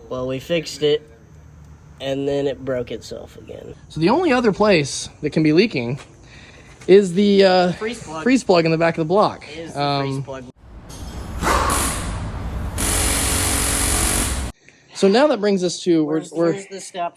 Well, we fixed it, and then it broke itself again. So the only other place that can be leaking is the freeze plug in the back of the block. It is the freeze plug. So now that brings us to Where's the step?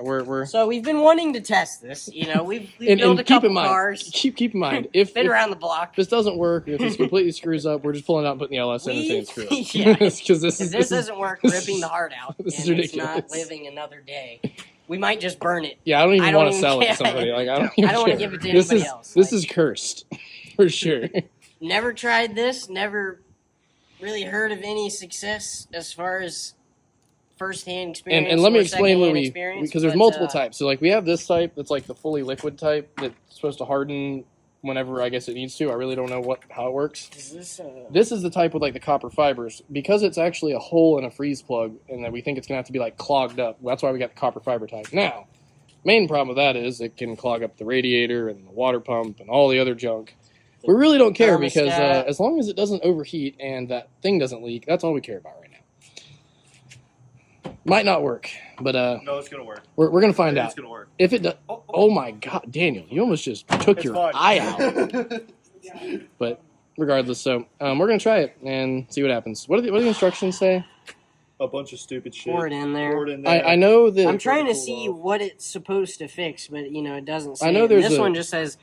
we're So we've been wanting to test this. You know, we've built a couple cars. Keep in mind, if around the block. If this doesn't work, if this completely screws up, we're just pulling out and putting the LS in and saying screw it. Yeah, because this doesn't work, ripping the heart out. This is ridiculous. ridiculous. It's not living another day. We might just burn it. Yeah, I don't even want to sell it to somebody. Like I don't want to give it to anybody else. This is cursed, for sure. Never tried this. Never really heard of any success as far as first-hand experience. And let me explain what because there's multiple types. So like we have this type that's like the fully liquid type that's supposed to harden whenever I guess it needs to. I really don't know how it works. This is the type with like the copper fibers, because it's actually a hole in a freeze plug, and that we think it's gonna have to be like clogged up. That's why we got the copper fiber type. Now, main problem with that is it can clog up the radiator and the water pump and all the other junk. We really don't care because as long as it doesn't overheat and that thing doesn't leak, that's all we care about right now. Might not work, but no, it's gonna work. We're gonna find out. It's gonna work. If it does, oh my God, Daniel, you almost just took your eye out. But regardless, so we're gonna try it and see what happens. What do the instructions say? A bunch of stupid shit. Pour it in there. I know that. I'm trying to see what it's supposed to fix, but you know it doesn't. Say I know there's this one just says.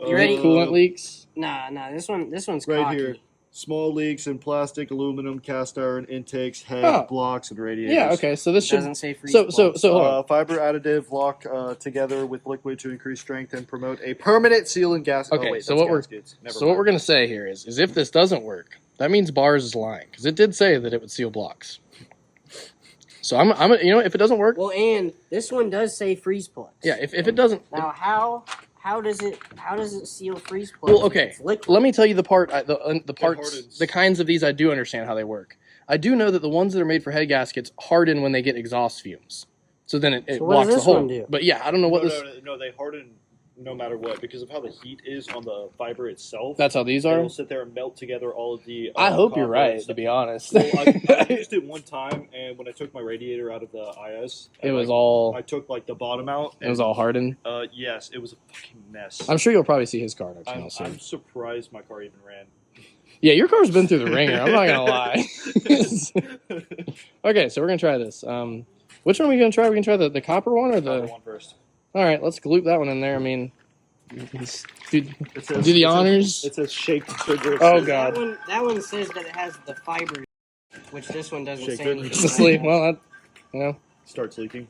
You ready? Coolant leaks. Nah. This one's right cocky. here. Small leaks in plastic, aluminum, cast iron intakes, head, blocks, and radiators. Yeah. Okay. So this doesn't say freeze. So fiber additive lock together with liquid to increase strength and promote a permanent seal and gas. Okay. Oh, wait, what we're gonna say here is if this doesn't work, that means Bars is lying, because it did say that it would seal blocks. So I'm if it doesn't work. Well, and this one does say freeze plugs. Yeah. If it doesn't. Now How does it seal freeze plugs? Well, okay. Let me tell you the parts, the kinds of these I do understand how they work. I do know that the ones that are made for head gaskets harden when they get exhaust fumes, so then it blocks the hole. But yeah, I don't know what this. No, they harden no matter what because of how the heat is on the fiber itself. That's how these are. It'll sit there and melt together all of the. I hope you're right, to be honest. Well, I used it one time, and when I took my radiator out of the IS, it was all. I took like the bottom out. It was all hardened. Yes, it was a fucking mess. I'm sure you'll probably see his car. I'm surprised my car even ran. Yeah, your car's been through the ringer. I'm not gonna lie. Okay, so we're gonna try this. Which one are we gonna try? We can try the copper one or the copper one first. All right, let's loop that one in there. I mean, do the honors. It says shake to trigger. Oh God. That one says that it has the fibers, which this one doesn't say anything. Honestly, well, starts leaking.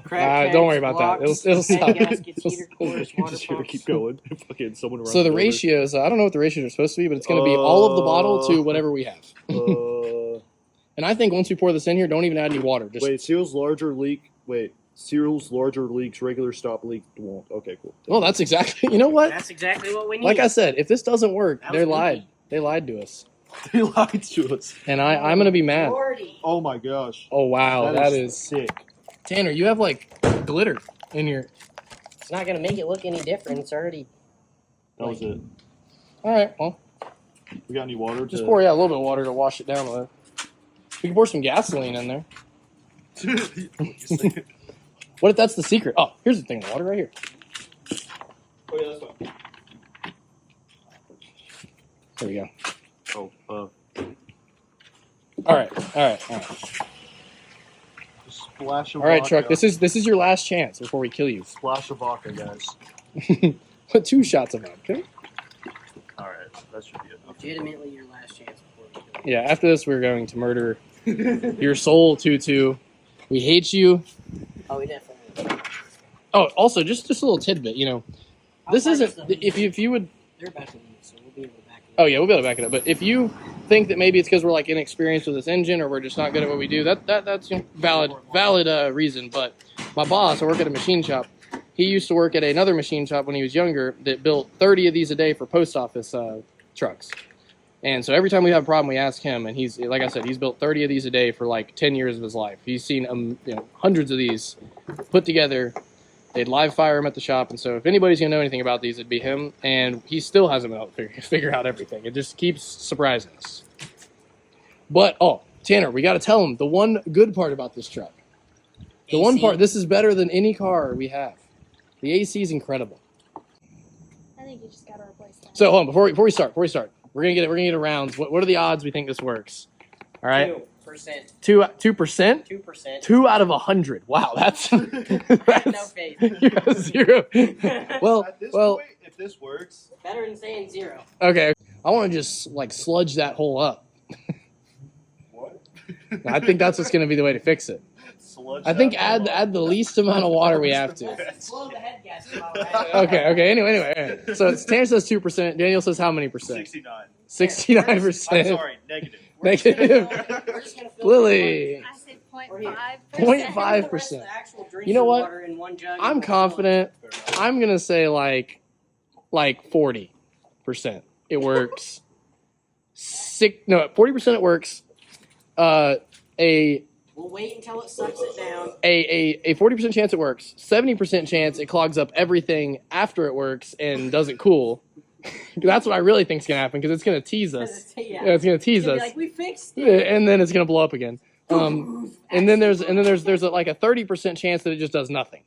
Don't worry about that. It'll stop. Just here to keep going. Fucking someone around. So the ratios, I don't know what the ratios are supposed to be, but it's going to be all of the bottle to whatever we have. And I think once we pour this in here, don't even add any water. Just seals larger leaks, regular stop leak won't. Okay, cool. Well, that's exactly. You know what? That's exactly what we need. Like I said, if this doesn't work, they lied. They lied to us. They lied to us. And I'm going to be mad. Oh my gosh. Oh wow, that is sick. Tanner, you have like glitter in your. It's not gonna make it look any different. It's already. That was it. All right, well. We got any water? Just pour a little bit of water to wash it down with. We can pour some gasoline in there. What if that's the secret? Oh, here's the thing: water right here. Oh yeah, that's fine. There we go. Oh. All right. Splash of All right, vodka. Truck. This is your last chance before we kill you. Splash of vodka, guys. Put 2 shots of vodka. All right, that should be enough. Legitimately, your last chance before we kill you. Yeah. After this, we're going to murder your soul, Tutu. We hate you. Oh, we definitely. Oh, also, just a little tidbit. This isn't. If you would. They're about to leave, so we'll be able to back it up. Oh yeah, we'll be able to back it up. But if you think that maybe it's because we're like inexperienced with this engine or we're just not good at what we do, that's valid reason. But my boss, I work at a machine shop. He used to work at another machine shop when he was younger that built 30 of these a day for post office trucks. And so every time we have a problem, we ask him, and he's, like I said, he's built 30 of these a day for like 10 years of his life. He's seen hundreds of these put together. They'd live fire him at the shop, and so if anybody's gonna know anything about these, it'd be him. And he still hasn't been able to figure out everything. It just keeps surprising us. But Tanner, we got to tell him the one good part about this truck. The one part, this is better than any car we have. The AC is incredible. I think you just gotta replace that. So hold on, before we start, we're gonna get a rounds. What are the odds we think this works? All right, 2%. 2%. 2%. 2 out of 100. Wow, that's No that's faith. yeah, 0. Well, At this well, point, if this works, Better than saying 0. okay. I want to just like sludge that hole up. what? I think that's what's gonna be the way to fix it. Sludge I think that add the least amount of water we have to. Blow the head gasket out, right? Okay. Anyway. So Tanner says 2%. Daniel says how many percent? 69. 69%. I'm sorry, negative. Negative. We're just gonna fill Lily. I said Or here. 0.5%. 0.5%. the rest of the actual drinking You know what? water in one jug and I'm we'll fill confident. Fair enough. I'm gonna say like 40%. It works. 40% it works. We'll wait until it sucks it down. A 40% chance it works. 70% chance it clogs up everything after it works and doesn't cool. That's what I really think is gonna happen because it's gonna tease us. Yeah. Yeah, it's gonna tease It's gonna us. be like, we fixed Yeah, it. and then it's gonna blow up again. And then there's like a 30% chance that it just does nothing.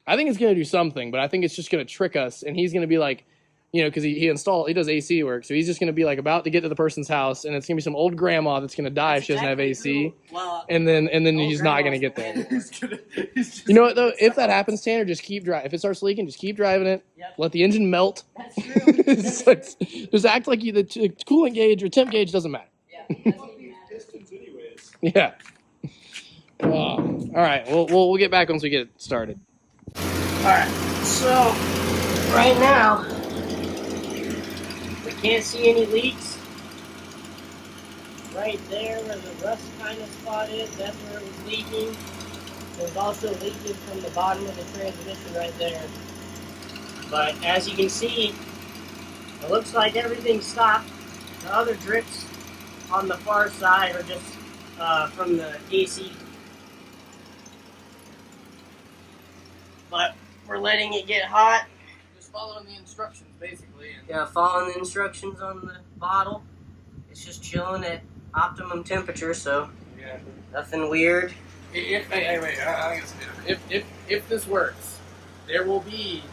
I think it's gonna do something, but I think it's just gonna trick us, and he's gonna be like, because he does AC work, so he's just gonna be like about to get to the person's house, and it's gonna be some old grandma that's gonna die if she doesn't have AC, Well, and then old he's not gonna grandma's get the there. landlord. He's just You know what though? If that happens, Tanner, just keep driving. If it starts leaking, just keep driving it. Yep. Let the engine melt. That's true. Just act like the coolant gauge or temp gauge doesn't matter. Yeah, it doesn't even matter. Pistons anyways. Yeah. All right. We'll get back once we get started. Alright, so right now we can't see any leaks. Right there where the rust kind of spot is, that's where it was leaking. There's also leakage from the bottom of the transmission right there. But as you can see, it looks like everything's stopped. The other drips on the far side are just from the AC. But we're letting it get hot. Just following the instructions, basically. Yeah, following the instructions on the bottle. It's just chilling at optimum temperature, so Yeah. nothing weird. Wait. I think if this works, there will be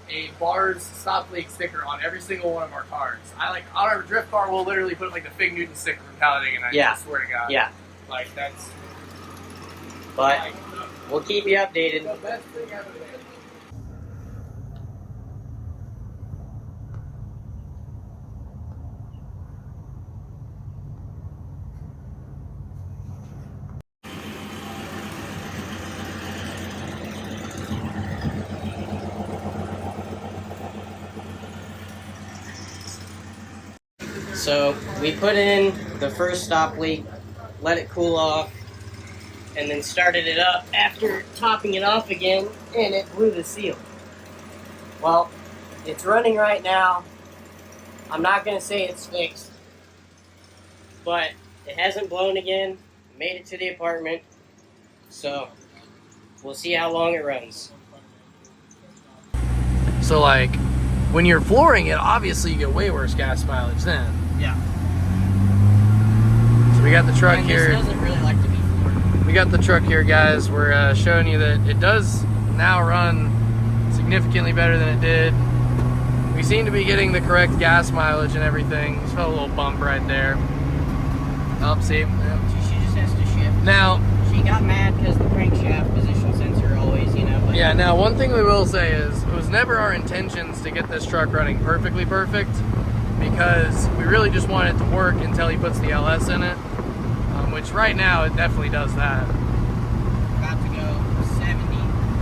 a bars stop leak sticker on every single one of our cars. On our drift car, we'll literally put like the Fig Newton sticker from Talladega, and I swear to God. Yeah, Like that's. but Like, we'll keep you updated. the best thing ever. So we put in the first stop leak, let it cool off, and then started it up after topping it off again, and it blew the seal. Well, it's running right now. I'm not going to say it's fixed, but it hasn't blown again. Made it to the apartment, so we'll see how long it runs. So like, when you're flooring it, obviously you get way worse gas mileage then. Yeah. So we got the truck And here. this doesn't really like to be floored. We got the truck here, guys. We're showing you that it does now run significantly better than it did. We seem to be getting the correct gas mileage and everything. Just felt a little bump right there. Oh, see? She just has to shift. Now, She got mad because the crankshaft position sensor always, But yeah, now one thing we will say is it was never our intentions to get this truck running perfect, because we really just want it to work until he puts the LS in it, which right now it definitely does that. About to go 70.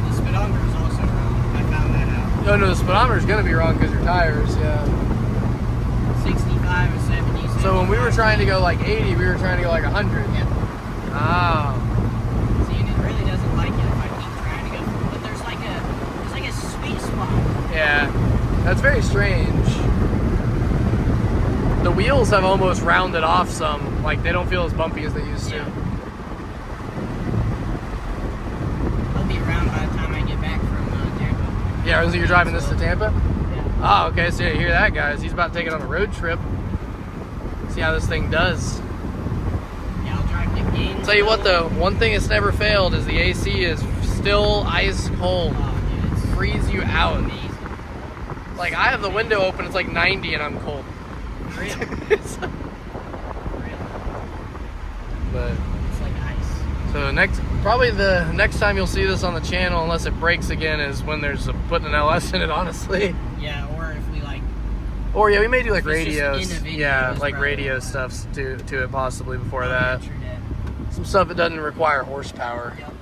The speedometer is also wrong. I found that out. No, the speedometer is going to be wrong because your tires, yeah. 65 and 70. So when we were trying to go like 80, we were trying to go like 100. Yeah. Oh. See, and it really doesn't like it if I keep trying to go. But there's like a sweet spot. Yeah, that's very strange. The wheels have almost rounded off some, like they don't feel as bumpy as they used to. I'll be around by the time I get back from Tampa. Yeah, so you're driving this to Tampa? Yeah. Oh, okay, so you hear that, guys. He's about to take it on a road trip. See how this thing does. Yeah, I'll drive Tell you what though, one thing that's never failed is the AC is still ice cold. Oh, dude, it's Freeze you out. amazing. Like I have the window open, it's like 90 and I'm cold. Really? It's- Really? but It's like ice. so probably the next time you'll see this on the channel, unless it breaks again, is when there's putting an LS in it, honestly. Yeah, or if we like. Or yeah, we may do like If it's just radios. in a video, Yeah, it's like probably radio like- stuff to it possibly before on that. the internet. Some stuff that doesn't require horsepower. Yep.